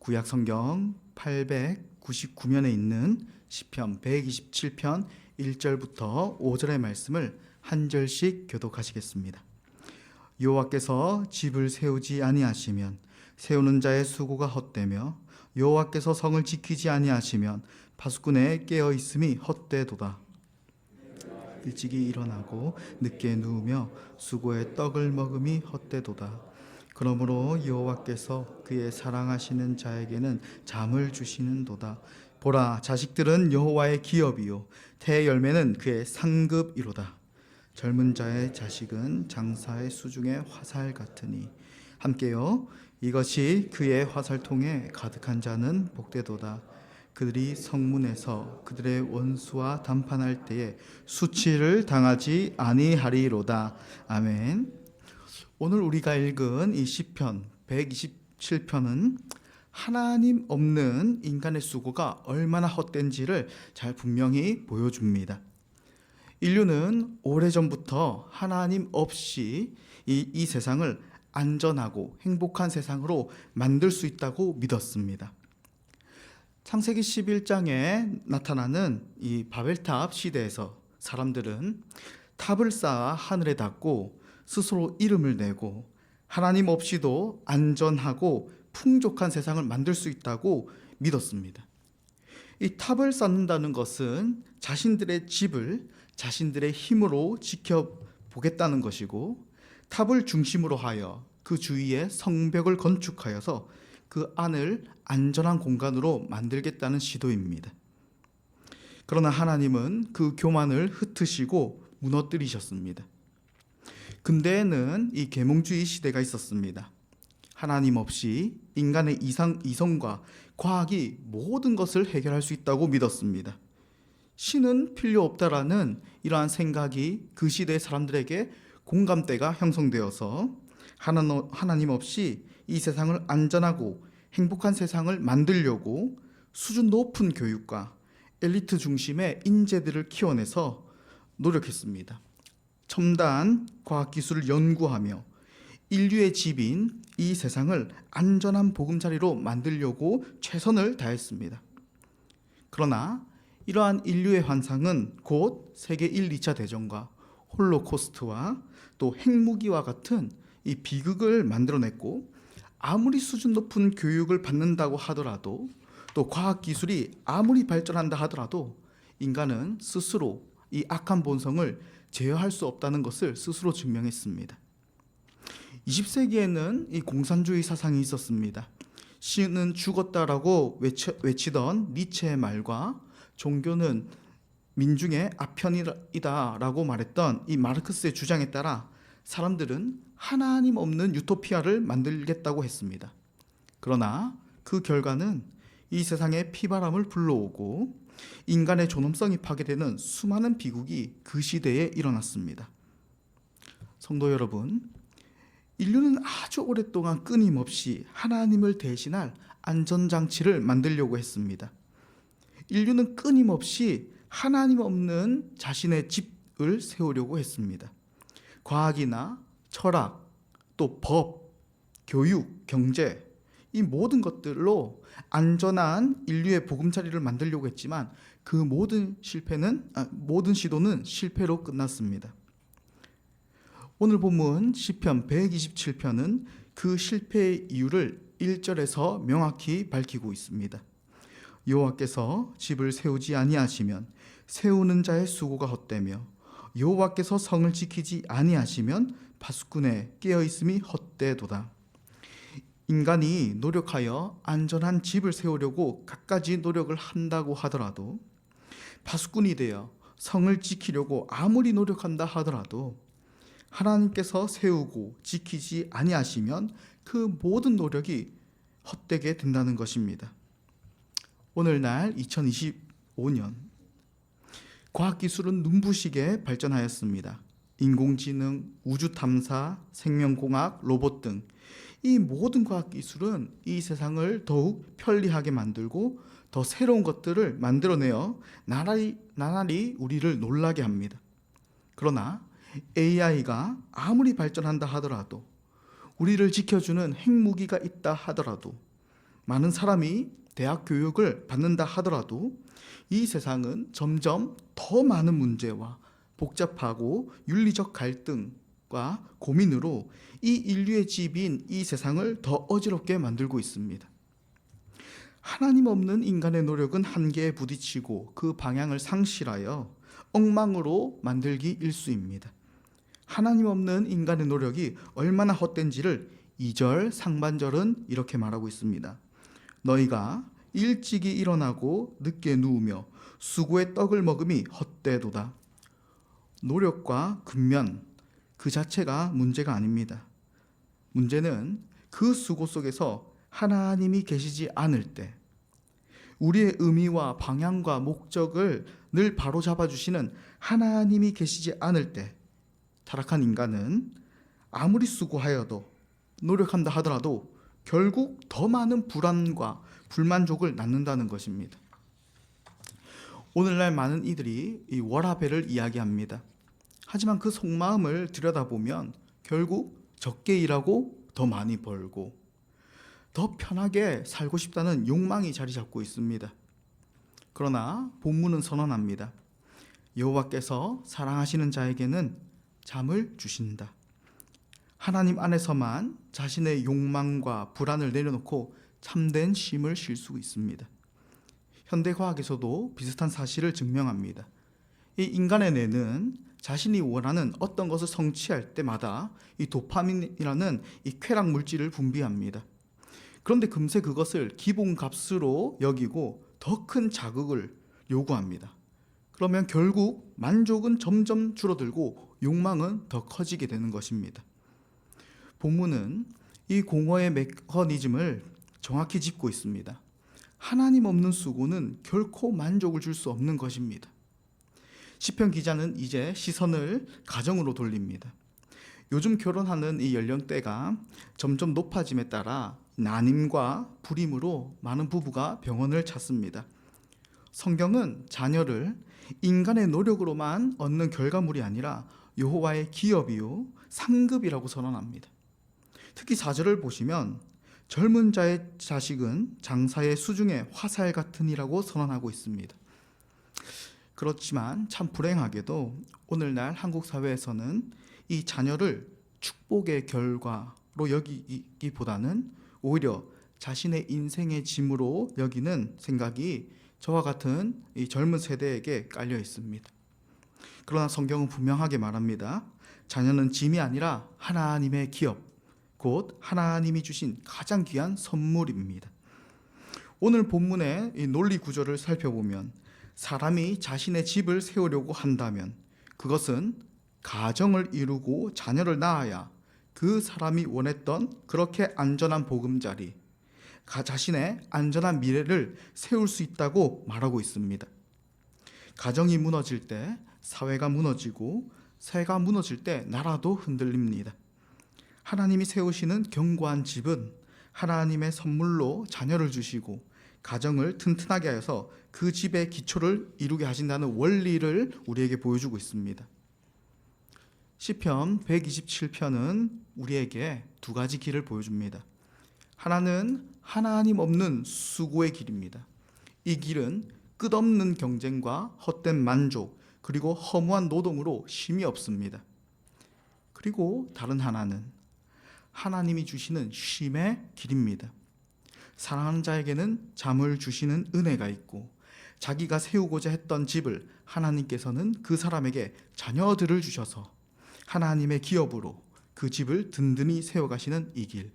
구약 성경 899면에 있는 시편 127편 1절부터 5절의 말씀을 한 절씩 교독하시겠습니다. 여호와께서 집을 세우지 아니하시면 세우는 자의 수고가 헛되며 여호와께서 성을 지키지 아니하시면 파수꾼의 깨어 있음이 헛되도다. 일찍이 일어나고 늦게 누우며 수고의 떡을 먹음이 헛되도다. 그러므로 여호와께서 그의 사랑하시는 자에게는 잠을 주시는도다. 보라, 자식들은 여호와의 기업이요 태의 열매는 그의 상급이로다. 젊은 자의 자식은 장사의 수중의 화살 같으니 함께요 이것이 그의 화살통에 가득한 자는 복되도다. 그들이 성문에서 그들의 원수와 담판할 때에 수치를 당하지 아니하리로다. 아멘. 오늘 우리가 읽은 이 시편 127편은 하나님 없는 인간의 수고가 얼마나 헛된지를 잘 분명히 보여줍니다. 인류는 오래전부터 하나님 없이 이 세상을 안전하고 행복한 세상으로 만들 수 있다고 믿었습니다. 창세기 11장에 나타나는 이 바벨탑 시대에서 사람들은 탑을 쌓아 하늘에 닿고 스스로 이름을 내고 하나님 없이도 안전하고 풍족한 세상을 만들 수 있다고 믿었습니다. 이 탑을 쌓는다는 것은 자신들의 집을 자신들의 힘으로 지켜보겠다는 것이고, 탑을 중심으로 하여 그 주위에 성벽을 건축하여서 그 안을 안전한 공간으로 만들겠다는 시도입니다. 그러나 하나님은 그 교만을 흩으시고 무너뜨리셨습니다. 근대에는 이 계몽주의 시대가 있었습니다. 하나님 없이 인간의 이성과 과학이 모든 것을 해결할 수 있다고 믿었습니다. 신은 필요 없다라는 이러한 생각이 그 시대의 사람들에게 공감대가 형성되어서 하나님 없이 이 세상을 안전하고 행복한 세상을 만들려고 수준 높은 교육과 엘리트 중심의 인재들을 키워내서 노력했습니다. 첨단 과학기술을 연구하며 인류의 집인 이 세상을 안전한 보금자리로 만들려고 최선을 다했습니다. 그러나 이러한 인류의 환상은 곧 세계 1, 2차 대전과 홀로코스트와 또 핵무기와 같은 이 비극을 만들어냈고, 아무리 수준 높은 교육을 받는다고 하더라도 또 과학기술이 아무리 발전한다 하더라도 인간은 스스로 이 악한 본성을 제어할 수 없다는 것을 스스로 증명했습니다. 20세기에는 이 공산주의 사상이 있었습니다. 신은 죽었다라고 외치던 니체의 말과 종교는 민중의 아편이다라고 말했던 이 마르크스의 주장에 따라 사람들은 하나님 없는 유토피아를 만들겠다고 했습니다. 그러나 그 결과는 이 세상에 피바람을 불러오고 인간의 존엄성이 파괴되는 수많은 비극이 그 시대에 일어났습니다. 성도 여러분, 인류는 아주 오랫동안 끊임없이 하나님을 대신할 안전장치를 만들려고 했습니다. 인류는 끊임없이 하나님 없는 자신의 집을 세우려고 했습니다. 과학이나 철학, 또 법, 교육, 경제, 이 모든 것들로 안전한 인류의 보금자리를 만들려고 했지만 그 모든 시도는 실패로 끝났습니다. 오늘 본문 시편 127편은 그 실패의 이유를 1절에서 명확히 밝히고 있습니다. 여호와께서 집을 세우지 아니하시면 세우는 자의 수고가 헛되며 여호와께서 성을 지키지 아니하시면 파수꾼의 깨어있음이 헛되도다. 인간이 노력하여 안전한 집을 세우려고 갖가지 노력을 한다고 하더라도, 파수꾼이 되어 성을 지키려고 아무리 노력한다 하더라도 하나님께서 세우고 지키지 아니하시면 그 모든 노력이 헛되게 된다는 것입니다. 오늘날 2025년 과학기술은 눈부시게 발전하였습니다. 인공지능, 우주탐사, 생명공학, 로봇 등 이 모든 과학기술은 이 세상을 더욱 편리하게 만들고 더 새로운 것들을 만들어내어 나날이 우리를 놀라게 합니다. 그러나 AI가 아무리 발전한다 하더라도, 우리를 지켜주는 핵무기가 있다 하더라도 많은 사람이 대학 교육을 받는다 하더라도 이 세상은 점점 더 많은 문제와 복잡하고 윤리적 갈등과 고민으로 이 인류의 집인 이 세상을 더 어지럽게 만들고 있습니다. 하나님 없는 인간의 노력은 한계에 부딪히고 그 방향을 상실하여 엉망으로 만들기 일쑤입니다. 하나님 없는 인간의 노력이 얼마나 헛된지를 2절 상반절은 이렇게 말하고 있습니다. 너희가 일찍이 일어나고 늦게 누우며 수고의 떡을 먹음이 헛되도다. 노력과 근면 그 자체가 문제가 아닙니다. 문제는 그 수고 속에서 하나님이 계시지 않을 때, 우리의 의미와 방향과 목적을 늘 바로잡아 주시는 하나님이 계시지 않을 때, 타락한 인간은 아무리 수고하여도 노력한다 하더라도 결국 더 많은 불안과 불만족을 낳는다는 것입니다. 오늘날 많은 이들이 이 워라밸을 이야기합니다. 하지만 그 속마음을 들여다보면 결국 적게 일하고 더 많이 벌고 더 편하게 살고 싶다는 욕망이 자리 잡고 있습니다. 그러나 본문은 선언합니다. 여호와께서 사랑하시는 자에게는 잠을 주신다. 하나님 안에서만 자신의 욕망과 불안을 내려놓고 참된 쉼을 쉴 수 있습니다. 현대과학에서도 비슷한 사실을 증명합니다. 이 인간의 뇌는 자신이 원하는 어떤 것을 성취할 때마다 이 도파민이라는 이 쾌락 물질을 분비합니다. 그런데 금세 그것을 기본값으로 여기고 더 큰 자극을 요구합니다. 그러면 결국 만족은 점점 줄어들고 욕망은 더 커지게 되는 것입니다. 본문은 이 공허의 메커니즘을 정확히 짚고 있습니다. 하나님 없는 수고는 결코 만족을 줄 수 없는 것입니다. 시편 기자는 이제 시선을 가정으로 돌립니다. 요즘 결혼하는 이 연령대가 점점 높아짐에 따라 난임과 불임으로 많은 부부가 병원을 찾습니다. 성경은 자녀를 인간의 노력으로만 얻는 결과물이 아니라 여호와의 기업이요 상급이라고 선언합니다. 특히 4절을 보시면 젊은 자의 자식은 장사의 수중에 화살 같으니라고 선언하고 있습니다. 그렇지만 참 불행하게도 오늘날 한국 사회에서는 이 자녀를 축복의 결과로 여기기보다는 오히려 자신의 인생의 짐으로 여기는 생각이 저와 같은 이 젊은 세대에게 깔려 있습니다. 그러나 성경은 분명하게 말합니다. 자녀는 짐이 아니라 하나님의 기업, 곧 하나님이 주신 가장 귀한 선물입니다. 오늘 본문의 이 논리 구조를 살펴보면 사람이 자신의 집을 세우려고 한다면 그것은 가정을 이루고 자녀를 낳아야 그 사람이 원했던 그렇게 안전한 보금자리, 자신의 안전한 미래를 세울 수 있다고 말하고 있습니다. 가정이 무너질 때 사회가 무너지고 사회가 무너질 때 나라도 흔들립니다. 하나님이 세우시는 견고한 집은 하나님의 선물로 자녀를 주시고 가정을 튼튼하게 하여서 그 집의 기초를 이루게 하신다는 원리를 우리에게 보여주고 있습니다. 시편 127편은 우리에게 두 가지 길을 보여줍니다. 하나는 하나님 없는 수고의 길입니다. 이 길은 끝없는 경쟁과 헛된 만족 그리고 허무한 노동으로 쉼이 없습니다. 그리고 다른 하나는 하나님이 주시는 쉼의 길입니다. 사랑하는 자에게는 잠을 주시는 은혜가 있고 자기가 세우고자 했던 집을 하나님께서는 그 사람에게 자녀들을 주셔서 하나님의 기업으로 그 집을 든든히 세워가시는 이 길.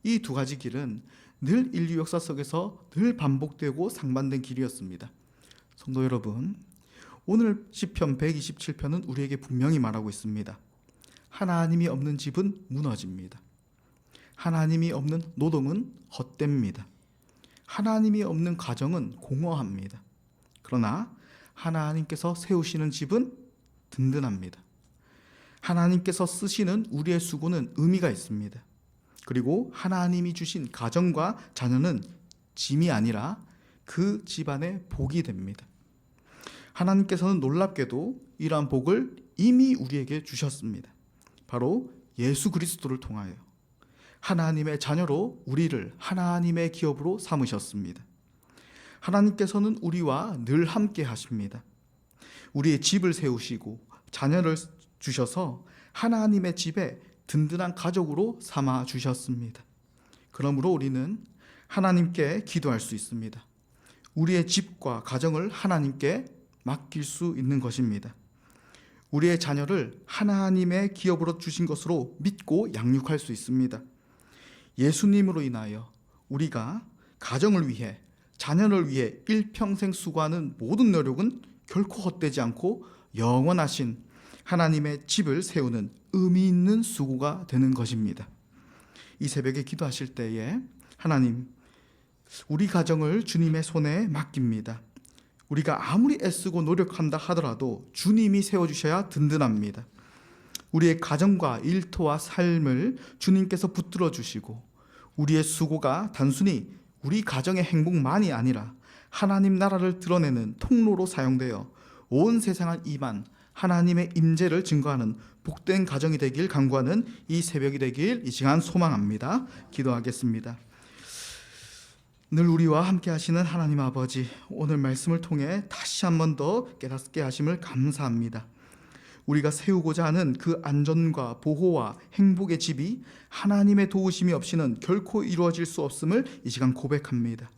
이 두 가지 길은 늘 인류 역사 속에서 늘 반복되고 상반된 길이었습니다. 성도 여러분, 오늘 시편 127편은 우리에게 분명히 말하고 있습니다. 하나님이 없는 집은 무너집니다. 하나님이 없는 노동은 헛됩니다. 하나님이 없는 가정은 공허합니다. 그러나 하나님께서 세우시는 집은 든든합니다. 하나님께서 쓰시는 우리의 수고는 의미가 있습니다. 그리고 하나님이 주신 가정과 자녀는 짐이 아니라 그 집안의 복이 됩니다. 하나님께서는 놀랍게도 이러한 복을 이미 우리에게 주셨습니다. 바로 예수 그리스도를 통하여 하나님의 자녀로 우리를 하나님의 기업으로 삼으셨습니다. 하나님께서는 우리와 늘 함께 하십니다. 우리의 집을 세우시고 자녀를 주셔서 하나님의 집에 든든한 가족으로 삼아 주셨습니다. 그러므로 우리는 하나님께 기도할 수 있습니다. 우리의 집과 가정을 하나님께 맡길 수 있는 것입니다. 우리의 자녀를 하나님의 기업으로 주신 것으로 믿고 양육할 수 있습니다. 예수님으로 인하여 우리가 가정을 위해, 자녀를 위해 일평생 수고하는 모든 노력은 결코 헛되지 않고 영원하신 하나님의 집을 세우는 의미 있는 수고가 되는 것입니다. 이 새벽에 기도하실 때에 하나님, 우리 가정을 주님의 손에 맡깁니다. 우리가 아무리 애쓰고 노력한다 하더라도 주님이 세워주셔야 든든합니다. 우리의 가정과 일터와 삶을 주님께서 붙들어 주시고 우리의 수고가 단순히 우리 가정의 행복만이 아니라 하나님 나라를 드러내는 통로로 사용되어 온 세상을 임한 하나님의 임재를 증거하는 복된 가정이 되길 간구하는 이 새벽이 되길 이 시간 소망합니다. 기도하겠습니다. 늘 우리와 함께 하시는 하나님 아버지, 오늘 말씀을 통해 다시 한 번 더 깨닫게 하심을 감사합니다. 우리가 세우고자 하는 그 안전과 보호와 행복의 집이 하나님의 도우심이 없이는 결코 이루어질 수 없음을 이 시간 고백합니다.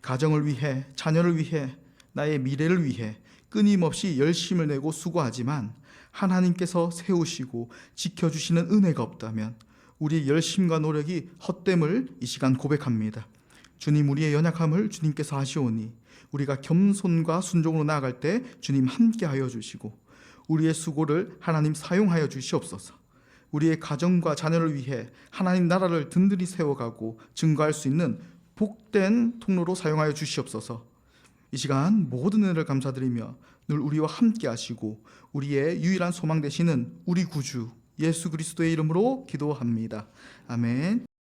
가정을 위해, 자녀를 위해, 나의 미래를 위해 끊임없이 열심을 내고 수고하지만 하나님께서 세우시고 지켜주시는 은혜가 없다면 우리의 열심과 노력이 헛됨을 이 시간 고백합니다. 주님, 우리의 연약함을 주님께서 아시오니 우리가 겸손과 순종으로 나아갈 때 주님 함께하여 주시고 우리의 수고를 하나님 사용하여 주시옵소서. 우리의 가정과 자녀를 위해 하나님 나라를 든든히 세워가고 증거할 수 있는 복된 통로로 사용하여 주시옵소서. 이 시간 모든 은혜를 감사드리며 늘 우리와 함께 하시고 우리의 유일한 소망 되시는 우리 구주 예수 그리스도의 이름으로 기도합니다. 아멘.